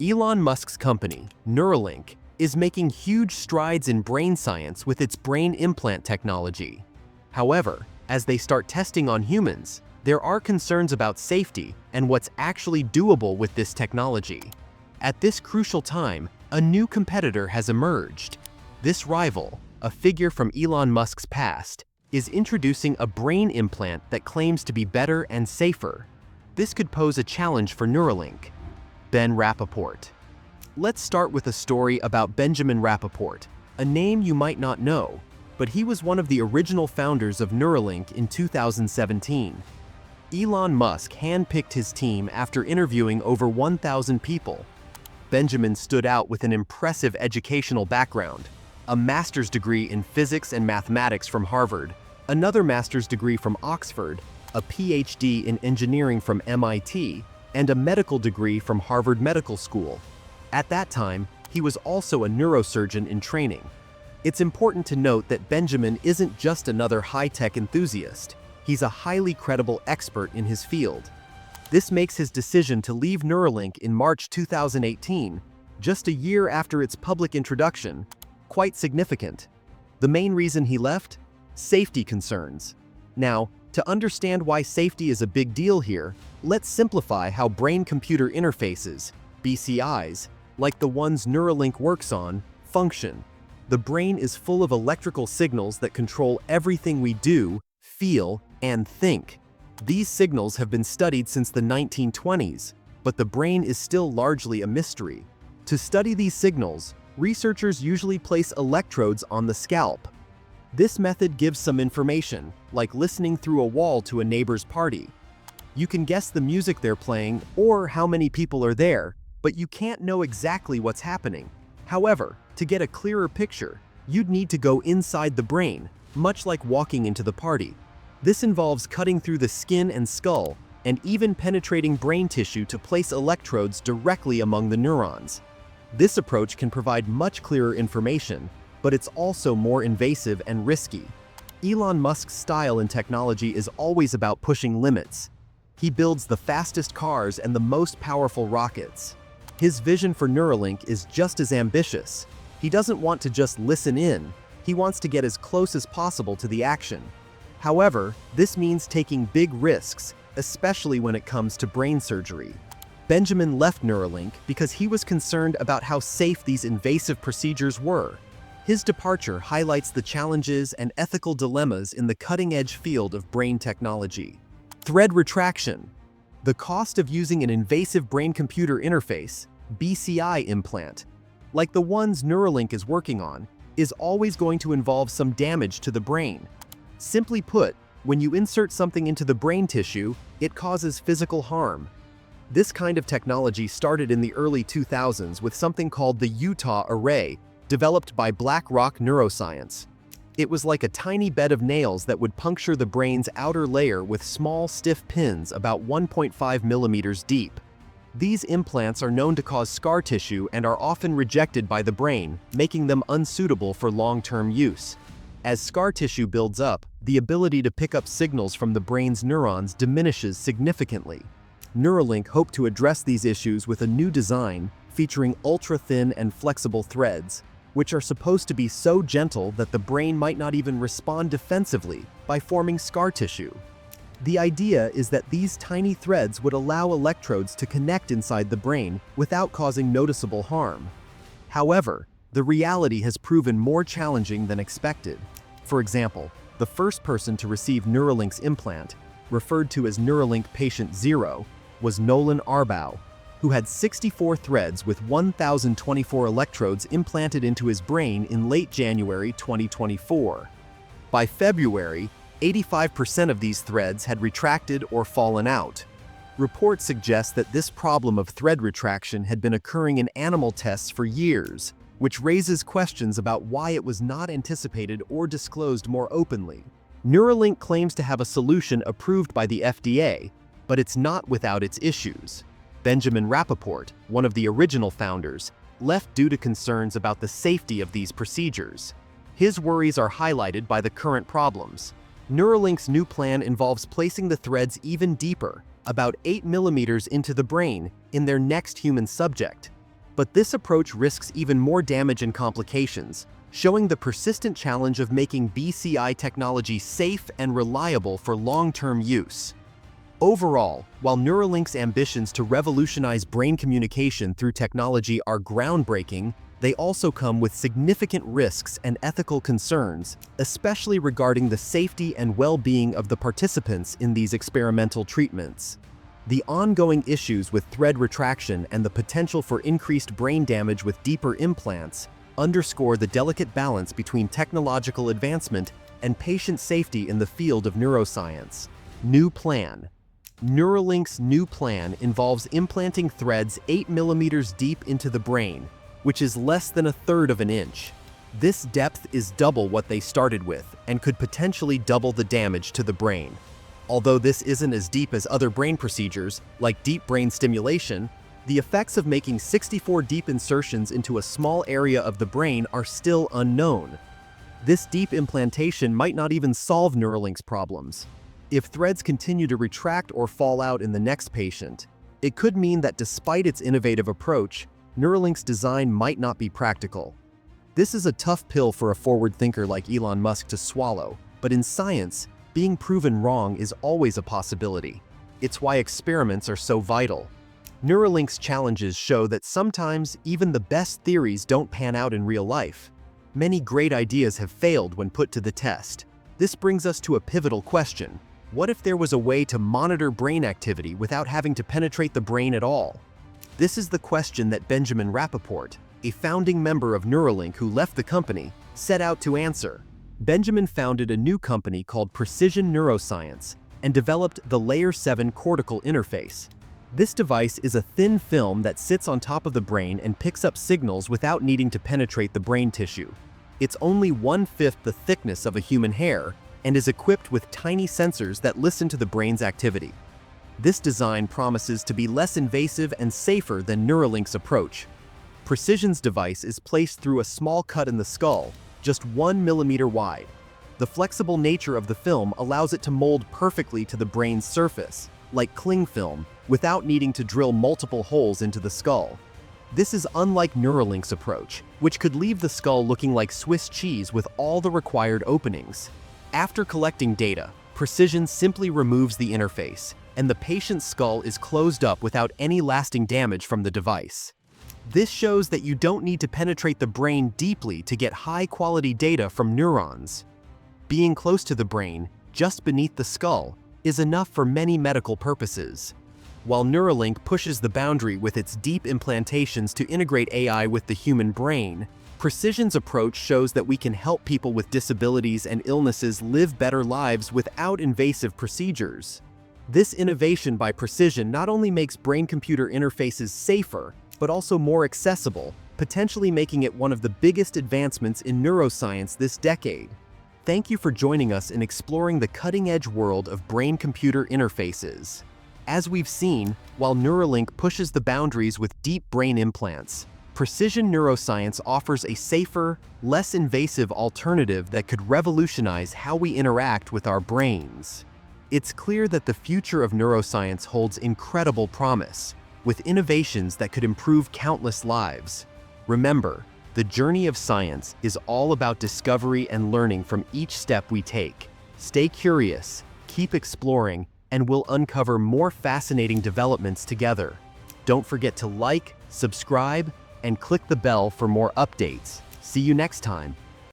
Elon Musk's company, Neuralink, is making huge strides in brain science with its brain implant technology. However, as they start testing on humans, there are concerns about safety and what's actually doable with this technology. At this crucial time, a new competitor has emerged. This rival, a figure from Elon Musk's past, is introducing a brain implant that claims to be better and safer. This could pose a challenge for Neuralink. Ben Rapaport. Let's start with a story about Benjamin Rapaport, a name you might not know, but he was one of the original founders of Neuralink in 2017. Elon Musk handpicked his team after interviewing over 1,000 people. Benjamin stood out with an impressive educational background, a master's degree in physics and mathematics from Harvard, another master's degree from Oxford, a PhD in engineering from MIT, and a medical degree from Harvard Medical School. At that time, he was also a neurosurgeon in training. It's important to note that Benjamin isn't just another high-tech enthusiast. He's a highly credible expert in his field. This makes his decision to leave Neuralink in March 2018, just a year after its public introduction, quite significant. The main reason he left? Safety concerns. Now, to understand why safety is a big deal here, let's simplify how brain-computer interfaces, BCIs, like the ones Neuralink works on, function. The brain is full of electrical signals that control everything we do, feel, and think. These signals have been studied since the 1920s, but the brain is still largely a mystery. To study these signals, researchers usually place electrodes on the scalp. This method gives some information, like listening through a wall to a neighbor's party. You can guess the music they're playing or how many people are there, but you can't know exactly what's happening. However, to get a clearer picture, you'd need to go inside the brain, much like walking into the party. This involves cutting through the skin and skull, and even penetrating brain tissue to place electrodes directly among the neurons. This approach can provide much clearer information, but it's also more invasive and risky. Elon Musk's style in technology is always about pushing limits. He builds the fastest cars and the most powerful rockets. His vision for Neuralink is just as ambitious. He doesn't want to just listen in, he wants to get as close as possible to the action. However, this means taking big risks, especially when it comes to brain surgery. Benjamin left Neuralink because he was concerned about how safe these invasive procedures were. His departure highlights the challenges and ethical dilemmas in the cutting-edge field of brain technology. Thread retraction. The cost of using an invasive brain-computer interface, BCI implant, like the ones Neuralink is working on, is always going to involve some damage to the brain. Simply put, when you insert something into the brain tissue, it causes physical harm. This kind of technology started in the early 2000s with something called the Utah Array, developed by BlackRock Neuroscience. It was like a tiny bed of nails that would puncture the brain's outer layer with small, stiff pins about 1.5 millimeters deep. These implants are known to cause scar tissue and are often rejected by the brain, making them unsuitable for long-term use. As scar tissue builds up, the ability to pick up signals from the brain's neurons diminishes significantly. Neuralink hoped to address these issues with a new design featuring ultra-thin and flexible threads, which are supposed to be so gentle that the brain might not even respond defensively by forming scar tissue. The idea is that these tiny threads would allow electrodes to connect inside the brain without causing noticeable harm. However, the reality has proven more challenging than expected. For example, the first person to receive Neuralink's implant, referred to as Neuralink Patient 0, was Nolan Arbaugh, who had 64 threads with 1,024 electrodes implanted into his brain in late January 2024. By February, 85% of these threads had retracted or fallen out. Reports suggest that this problem of thread retraction had been occurring in animal tests for years, which raises questions about why it was not anticipated or disclosed more openly. Neuralink claims to have a solution approved by the FDA, but it's not without its issues. Benjamin Rapaport, one of the original founders, left due to concerns about the safety of these procedures. His worries are highlighted by the current problems. Neuralink's new plan involves placing the threads even deeper, about 8 millimeters into the brain, in their next human subject. But this approach risks even more damage and complications, showing the persistent challenge of making BCI technology safe and reliable for long-term use. Overall, while Neuralink's ambitions to revolutionize brain communication through technology are groundbreaking, they also come with significant risks and ethical concerns, especially regarding the safety and well-being of the participants in these experimental treatments. The ongoing issues with thread retraction and the potential for increased brain damage with deeper implants underscore the delicate balance between technological advancement and patient safety in the field of neuroscience. New plan. Neuralink's new plan involves implanting threads 8 millimeters deep into the brain, which is less than a third of an inch. This depth is double what they started with and could potentially double the damage to the brain. Although this isn't as deep as other brain procedures, like deep brain stimulation, the effects of making 64 deep insertions into a small area of the brain are still unknown. This deep implantation might not even solve Neuralink's problems. If threads continue to retract or fall out in the next patient, it could mean that despite its innovative approach, Neuralink's design might not be practical. This is a tough pill for a forward thinker like Elon Musk to swallow, but in science, being proven wrong is always a possibility. It's why experiments are so vital. Neuralink's challenges show that sometimes even the best theories don't pan out in real life. Many great ideas have failed when put to the test. This brings us to a pivotal question. What if there was a way to monitor brain activity without having to penetrate the brain at all? This is the question that Benjamin Rapaport, a founding member of Neuralink who left the company, set out to answer. Benjamin founded a new company called Precision Neuroscience and developed the Layer 7 cortical interface. This device is a thin film that sits on top of the brain and picks up signals without needing to penetrate the brain tissue. It's only 1/5 the thickness of a human hair and is equipped with tiny sensors that listen to the brain's activity. This design promises to be less invasive and safer than Neuralink's approach. Precision's device is placed through a small cut in the skull, just 1 millimeter wide. The flexible nature of the film allows it to mold perfectly to the brain's surface, like cling film, without needing to drill multiple holes into the skull. This is unlike Neuralink's approach, which could leave the skull looking like Swiss cheese with all the required openings. After collecting data, Precision simply removes the interface, and the patient's skull is closed up without any lasting damage from the device. This shows that you don't need to penetrate the brain deeply to get high-quality data from neurons. Being close to the brain, just beneath the skull, is enough for many medical purposes. While Neuralink pushes the boundary with its deep implantations to integrate AI with the human brain, Precision's approach shows that we can help people with disabilities and illnesses live better lives without invasive procedures. This innovation by Precision not only makes brain-computer interfaces safer, but also more accessible, potentially making it one of the biggest advancements in neuroscience this decade. Thank you for joining us in exploring the cutting-edge world of brain-computer interfaces. As we've seen, while Neuralink pushes the boundaries with deep brain implants, Precision Neuroscience offers a safer, less invasive alternative that could revolutionize how we interact with our brains. It's clear that the future of neuroscience holds incredible promise, with innovations that could improve countless lives. Remember, the journey of science is all about discovery and learning from each step we take. Stay curious, keep exploring, and we'll uncover more fascinating developments together. Don't forget to like, subscribe, and click the bell for more updates. See you next time.